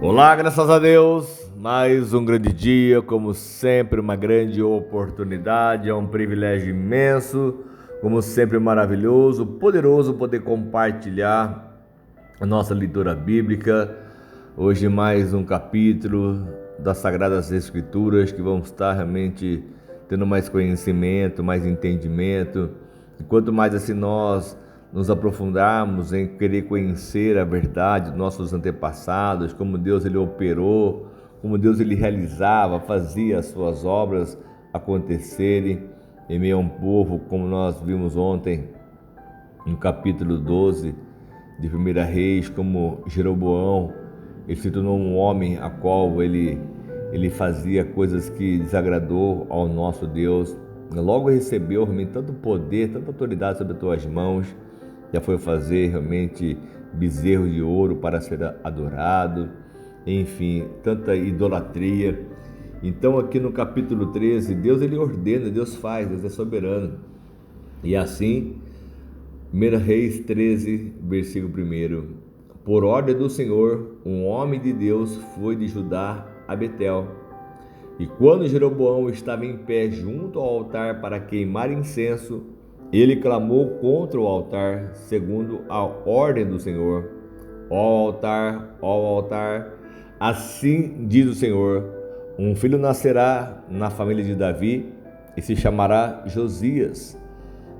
Olá, graças a Deus, mais um grande dia, como sempre, uma grande oportunidade, é um privilégio imenso, como sempre, maravilhoso, poderoso poder compartilhar a nossa leitura bíblica. Hoje, mais um capítulo das Sagradas Escrituras que vamos estar realmente tendo mais conhecimento, mais entendimento. E quanto mais assim nós nos aprofundarmos em querer conhecer a verdade dos nossos antepassados, como Deus ele operou, como Deus ele realizava, fazia as suas obras acontecerem em meio a um povo, como nós vimos ontem no capítulo 12 de 1 Reis, como Jeroboão, ele se tornou um homem a qual ele fazia coisas que desagradou ao nosso Deus. Logo recebeu realmente tanto poder, tanta autoridade sobre as tuas mãos, já foi fazer realmente bezerro de ouro para ser adorado, enfim, tanta idolatria. Então aqui no capítulo 13, Deus ele ordena, Deus faz, Deus é soberano. E assim, 1 Reis 13, versículo 1. Por ordem do Senhor, um homem de Deus foi de Judá a Betel. E quando Jeroboão estava em pé junto ao altar para queimar incenso, ele clamou contra o altar, segundo a ordem do Senhor. Ó altar, assim diz o Senhor: um filho nascerá na família de Davi e se chamará Josias.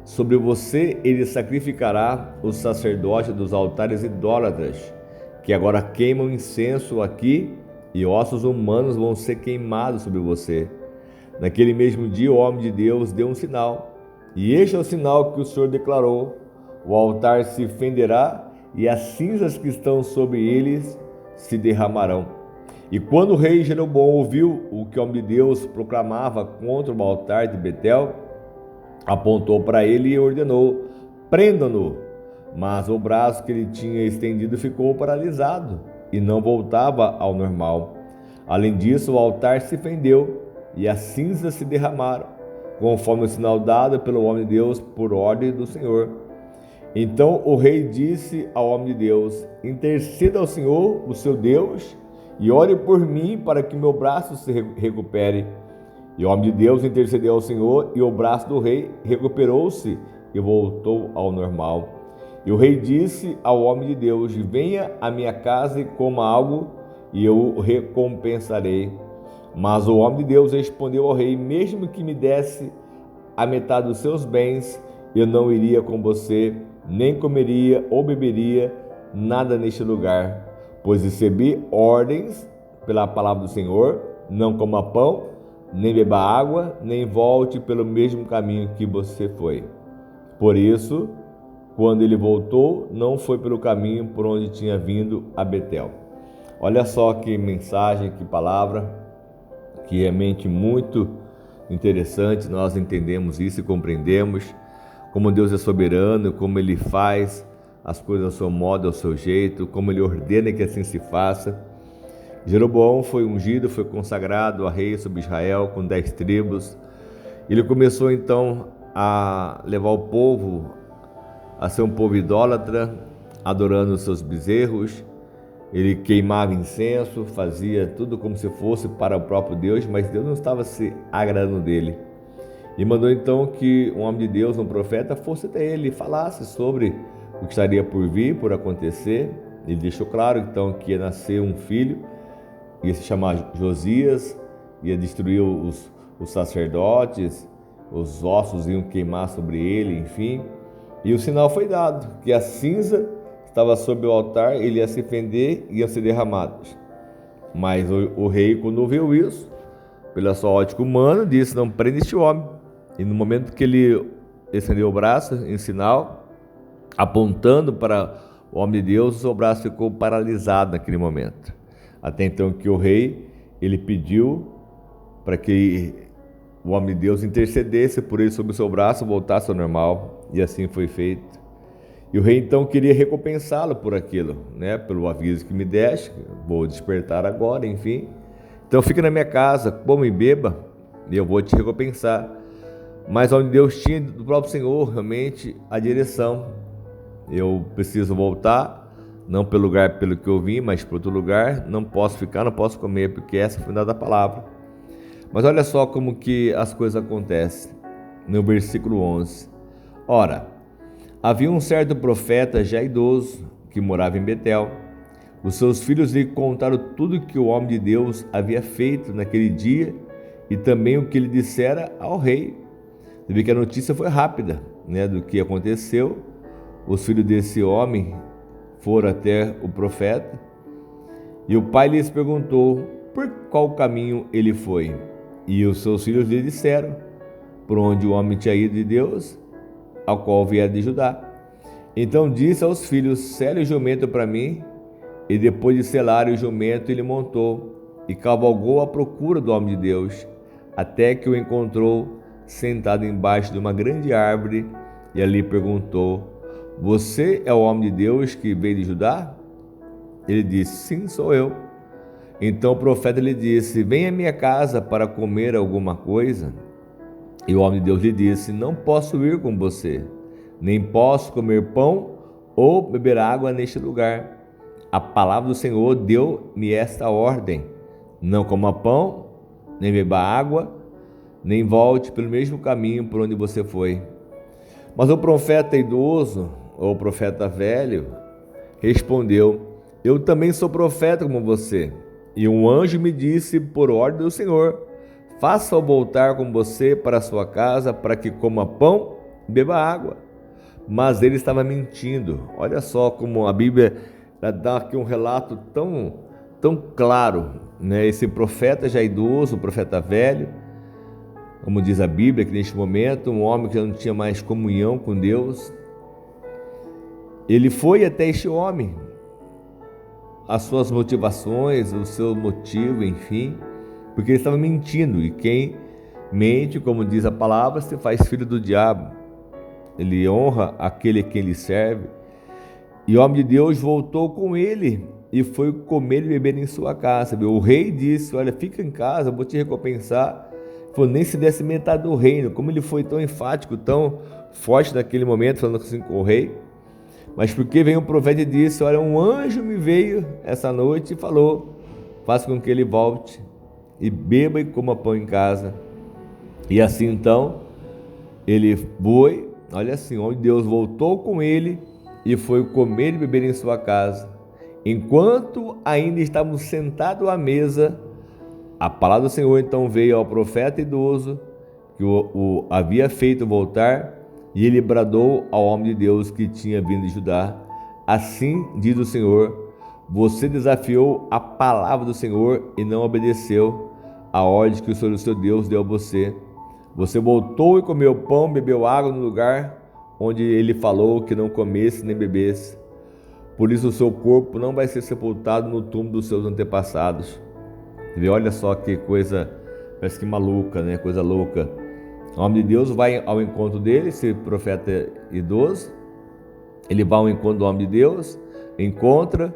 Sobre você ele sacrificará os sacerdotes dos altares idólatras, que agora queimam incenso aqui, e ossos humanos vão ser queimados sobre você. Naquele mesmo dia o homem de Deus deu um sinal, e este é o sinal que o Senhor declarou: o altar se fenderá e as cinzas que estão sobre eles se derramarão. E quando o rei Jeroboão ouviu o que o homem de Deus proclamava contra o altar de Betel, apontou para ele e ordenou: prendam-no. Mas o braço que ele tinha estendido ficou paralisado e não voltava ao normal. Além disso, o altar se fendeu e as cinzas se derramaram, conforme o sinal dado pelo homem de Deus por ordem do Senhor. Então o rei disse ao homem de Deus: interceda ao Senhor, o seu Deus, e ore por mim para que meu braço se recupere. E o homem de Deus intercedeu ao Senhor, e o braço do rei recuperou-se e voltou ao normal. E o rei disse ao homem de Deus: venha à minha casa e coma algo, e eu o recompensarei. Mas o homem de Deus respondeu ao rei: mesmo que me desse a metade dos seus bens, eu não iria com você, nem comeria ou beberia nada neste lugar, pois recebi ordens pela palavra do Senhor: não coma pão, nem beba água, nem volte pelo mesmo caminho que você foi. Por isso, quando ele voltou, não foi pelo caminho por onde tinha vindo a Betel. Olha só que mensagem, que palavra, que realmente muito interessante. Nós entendemos isso e compreendemos como Deus é soberano, como Ele faz as coisas ao seu modo, ao seu jeito, como Ele ordena que assim se faça. Jeroboão foi ungido, foi consagrado a rei sobre Israel com 10 tribos. Ele começou então a levar o povo a ser um povo idólatra, adorando os seus bezerros. Ele queimava incenso, fazia tudo como se fosse para o próprio Deus, mas Deus não estava se agradando dele. E mandou então que um homem de Deus, um profeta, fosse até ele e falasse sobre o que estaria por vir, por acontecer. Ele deixou claro então que ia nascer um filho, ia se chamar Josias, ia destruir os sacerdotes, os ossos iam queimar sobre ele, enfim. E o sinal foi dado, que a cinza estava sobre o altar, ele ia se fender e iam ser derramados. Mas o rei, quando viu isso, pela sua ótica humana, disse: não prenda este homem. E no momento que ele estendeu o braço em sinal, apontando para o homem de Deus, o seu braço ficou paralisado naquele momento. Até então que o rei, ele pediu para que o homem de Deus intercedesse por ele sobre o seu braço, voltasse ao normal, e assim foi feito. E o rei então queria recompensá-lo por aquilo, né? Pelo aviso que me deste, vou despertar agora, enfim. Então fica na minha casa, coma e beba, e eu vou te recompensar. Mas onde Deus tinha do próprio Senhor realmente a direção: eu preciso voltar não pelo lugar pelo que eu vim, mas para outro lugar, não posso ficar, não posso comer, porque essa foi dada a palavra. Mas olha só como que as coisas acontecem, no versículo 11. Ora, havia um certo profeta já idoso, que morava em Betel. Os seus filhos lhe contaram tudo que o homem de Deus havia feito naquele dia e também o que ele dissera ao rei. Você vê que a notícia foi rápida, né, do que aconteceu. Os filhos desse homem foram até o profeta e o pai lhes perguntou por qual caminho ele foi. E os seus filhos lhe disseram por onde o homem tinha ido de Deus, ao qual viera de Judá. Então disse aos filhos: sele o jumento para mim. E depois de selar o jumento, ele montou e cavalgou à procura do homem de Deus, até que o encontrou sentado embaixo de uma grande árvore, e ali perguntou: você é o homem de Deus que veio de Judá? Ele disse: sim, sou eu. Então o profeta lhe disse: vem à minha casa para comer alguma coisa. E o homem de Deus lhe disse: não posso ir com você, nem posso comer pão ou beber água neste lugar. A palavra do Senhor deu-me esta ordem: não coma pão, nem beba água, nem volte pelo mesmo caminho por onde você foi. Mas o profeta idoso, ou o profeta velho, respondeu: eu também sou profeta como você. E um anjo me disse por ordem do Senhor: faça-o voltar com você para a sua casa, para que coma pão e beba água. Mas ele estava mentindo. Olha só como a Bíblia dá aqui um relato tão claro, né? Esse profeta já idoso, o profeta velho, como diz a Bíblia, que neste momento, um homem que não tinha mais comunhão com Deus, ele foi até este homem, as suas motivações, o seu motivo, enfim, porque ele estava mentindo, e quem mente, como diz a palavra, se faz filho do diabo. Ele honra aquele a quem ele serve. E o homem de Deus voltou com ele e foi comer e beber em sua casa. O rei disse: olha, fica em casa, eu vou te recompensar. Falou, nem se desse metade do reino. Como ele foi tão enfático, tão forte naquele momento, falando assim com o rei. Mas porque veio um profeta e disse: olha, um anjo me veio essa noite e falou: faça com que ele volte e beba e coma pão em casa. E assim então ele foi, olha assim, onde Deus voltou com ele e foi comer e beber em sua casa. Enquanto ainda estávamos sentados à mesa, a palavra do Senhor então veio ao profeta idoso, que o havia feito voltar, e ele bradou ao homem de Deus que tinha vindo de Judá: assim diz o Senhor, você desafiou a palavra do Senhor e não obedeceu a ordem que o Senhor, o seu Deus, deu a você. Você voltou e comeu pão, bebeu água no lugar onde ele falou que não comesse nem bebesse. Por isso o seu corpo não vai ser sepultado no túmulo dos seus antepassados. E olha só que coisa, parece que maluca, né? Coisa louca. O homem de Deus vai ao encontro dele, esse profeta idoso. Ele vai ao encontro do homem de Deus, encontra.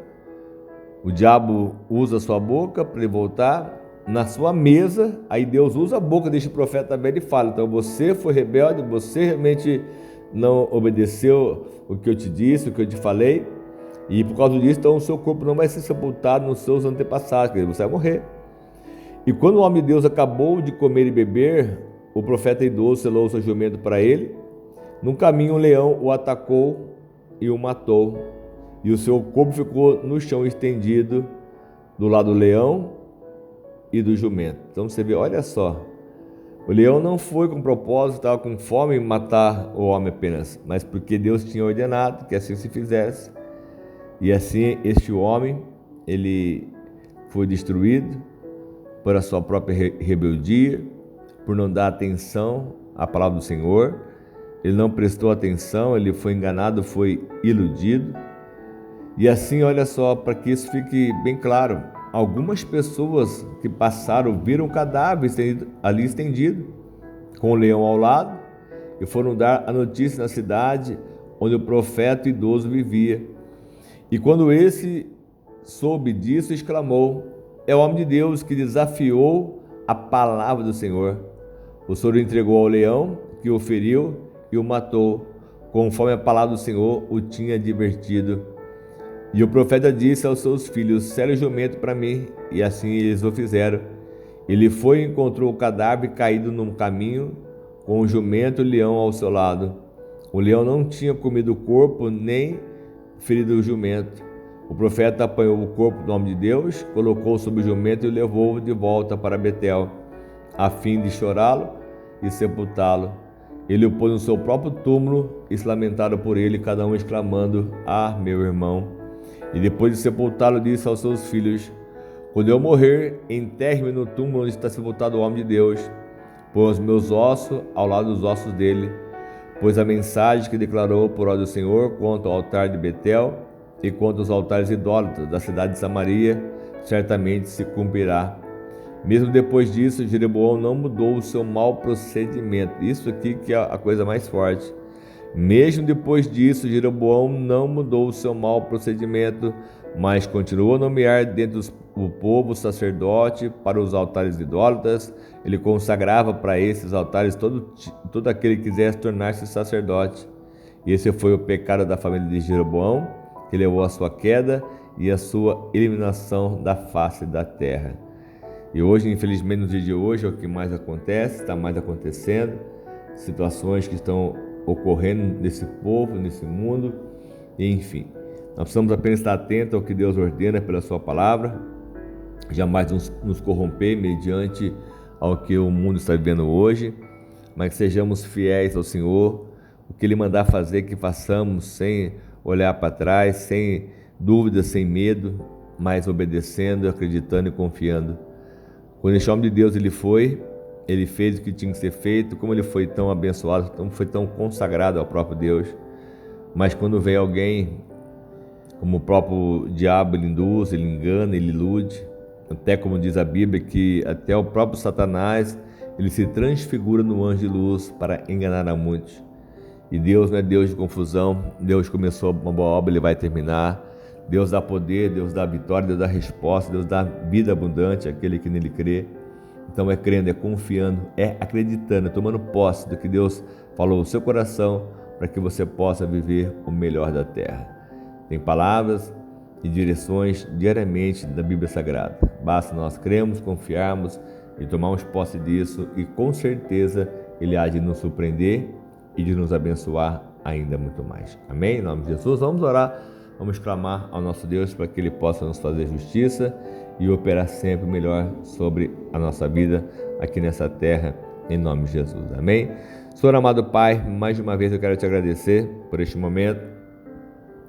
O diabo usa a sua boca para ele voltar. Na sua mesa, aí Deus usa a boca deste profeta velho e fala: então você foi rebelde, você realmente não obedeceu o que eu te disse, o que eu te falei, e por causa disso, então o seu corpo não vai ser sepultado nos seus antepassados, quer dizer, você vai morrer. E quando o homem de Deus acabou de comer e beber, o profeta idoso selou o seu jumento para ele. No caminho, um leão o atacou e o matou, e o seu corpo ficou no chão estendido do lado do leão e do jumento. Então você vê, olha só, o leão não foi com propósito, estava com fome em matar o homem apenas, mas porque Deus tinha ordenado que assim se fizesse. E assim este homem, ele foi destruído por a sua própria rebeldia, por não dar atenção à palavra do Senhor. Ele não prestou atenção, ele foi enganado, foi iludido. E assim, olha só, para que isso fique bem claro, algumas pessoas que passaram viram o cadáver ali estendido, com o leão ao lado, e foram dar a notícia na cidade onde o profeta idoso vivia. E quando esse soube disso, exclamou: é o homem de Deus que desafiou a palavra do Senhor. O Senhor o entregou ao leão, que o feriu e o matou, conforme a palavra do Senhor o tinha advertido. E o profeta disse aos seus filhos: sele o jumento para mim. E assim eles o fizeram. Ele foi e encontrou o cadáver caído no caminho, com o jumento e o leão ao seu lado. O leão não tinha comido o corpo, nem ferido o jumento. O profeta apanhou o corpo do homem de Deus, colocou sobre o jumento e o levou de volta para Betel, a fim de chorá-lo e sepultá-lo. Ele o pôs no seu próprio túmulo e se lamentaram por ele, cada um exclamando: ah, meu irmão. E depois de sepultá-lo, disse aos seus filhos: quando eu morrer, enterre-me no túmulo onde está sepultado o homem de Deus. Põe os meus ossos ao lado dos ossos dele, pois a mensagem que declarou por ordem do Senhor quanto ao altar de Betel e quanto aos altares idólatras da cidade de Samaria, certamente se cumprirá. Mesmo depois disso, Jeroboão não mudou o seu mau procedimento. Isso aqui que é a coisa mais forte. Mesmo depois disso, Jeroboão não mudou o seu mau procedimento, mas continuou a nomear dentro do povo sacerdote para os altares idólatras. Ele consagrava para esses altares todo aquele que quisesse tornar-se sacerdote. E esse foi o pecado da família de Jeroboão, que levou à sua queda e à sua eliminação da face da terra. E hoje, infelizmente, no dia de hoje, é o que mais acontece, está mais acontecendo, situações que estão ocorrendo nesse povo, nesse mundo, e enfim. Nós precisamos apenas estar atentos ao que Deus ordena pela sua palavra, jamais nos corromper mediante ao que o mundo está vivendo hoje, mas que sejamos fiéis ao Senhor, o que Ele mandar fazer, que façamos sem olhar para trás, sem dúvida, sem medo, mas obedecendo, acreditando e confiando. Quando este homem de Deus ele fez o que tinha que ser feito, como ele foi tão abençoado, como foi tão consagrado ao próprio Deus. Mas quando vem alguém, como o próprio diabo, ele induz, ele engana, ele ilude, até como diz a Bíblia, que até o próprio Satanás, ele se transfigura no anjo de luz para enganar a muitos. E Deus não é Deus de confusão. Deus começou uma boa obra, Ele vai terminar. Deus dá poder, Deus dá vitória, Deus dá resposta, Deus dá vida abundante àquele que nele crê. Então é crendo, é confiando, é acreditando, é tomando posse do que Deus falou no seu coração para que você possa viver o melhor da terra. Tem palavras e direções diariamente da Bíblia Sagrada. Basta nós cremos, confiarmos e tomarmos posse disso e com certeza Ele há de nos surpreender e de nos abençoar ainda muito mais. Amém? Em nome de Jesus, vamos orar, vamos clamar ao nosso Deus para que Ele possa nos fazer justiça e operar sempre melhor sobre a nossa vida aqui nessa terra, em nome de Jesus. Amém? Senhor amado Pai, mais uma vez eu quero te agradecer por este momento,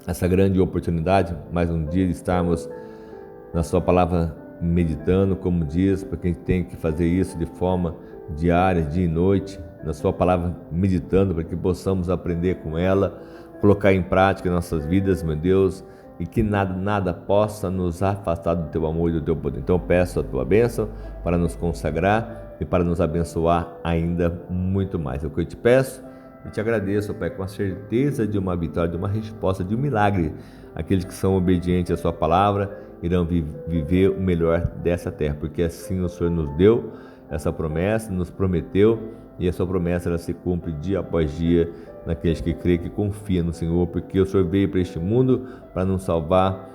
essa grande oportunidade, mais um dia de estarmos na sua palavra meditando, como diz, porque a gente tem que fazer isso de forma diária, dia e noite, na sua palavra meditando, para que possamos aprender com ela, colocar em prática em nossas vidas, meu Deus, e que nada possa nos afastar do teu amor e do teu poder. Então eu peço a tua bênção para nos consagrar e para nos abençoar ainda muito mais. É o que eu te peço e te agradeço, Pai, com a certeza de uma vitória, de uma resposta, de um milagre. Aqueles que são obedientes à sua palavra irão viver o melhor dessa terra, porque assim o Senhor nos deu essa promessa, nos prometeu, e a sua promessa ela se cumpre dia após dia naqueles que creem, que confiam no Senhor, porque o Senhor veio para este mundo para nos salvar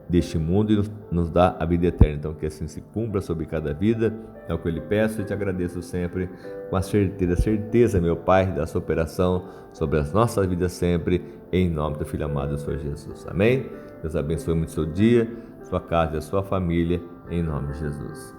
deste mundo e nos dar a vida eterna. Então que assim se cumpra sobre cada vida, é o que eu lhe peço e te agradeço sempre com a certeza, meu Pai, da sua operação sobre as nossas vidas sempre, em nome do Filho amado do Senhor Jesus. Amém? Deus abençoe muito o seu dia, sua casa e a sua família, em nome de Jesus.